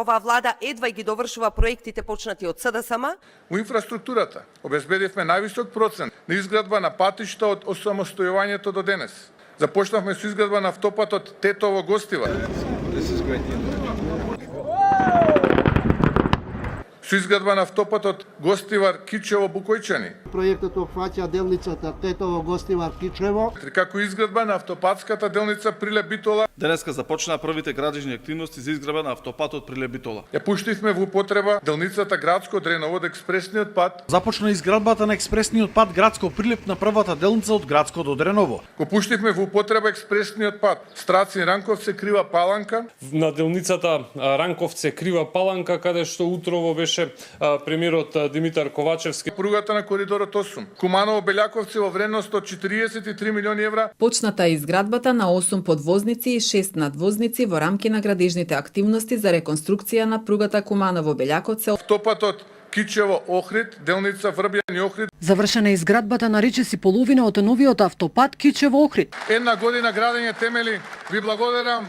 Оваа влада едва ги довршува проектите почнати од СДСМ. Во инфраструктурата обезбедивме највисок процент на изградба на патишта од осамостојувањето до денес. Започнавме со изградба на автопатот Тетово-Гостивар. Со изградба на автопатот Гостивар-Кичево-Букојчани. Проектот опфаќа делницата Тетово-Гостивар-Кичево, Како изградба на автопатската делница Прилеп-Битола. Денеска започнаа првите градежни активности за изградба на автопатот Прилеп-Битола. Ја пуштивме во употреба делницата Градско Дреновод експресниот пат. Започна изградбата на експресниот пат Градско Прилеп на првата делница од Градско до Дреново. Го пуштивме во употреба експресниот пат Страцин Ранковце Крива Паланка. На делницата Ранковце Крива Паланка, каде што утрово беше премиерот Димитар Ковачевски. Пругата на коридорот 8. Куманово Белјаковци во вредност од 43 милиони евра. Почната изградбата на 8 подвозници и 6 надвозници во рамки на градежните активности за реконструкција на пругата Куманово Белјаковце. Автопатот Кичево Охрид, делница Врбјан и Охрид. Завршена изградбата на речиси половина од новиот автопат Кичево Охрид. Една година градење темели. Ви благодарам.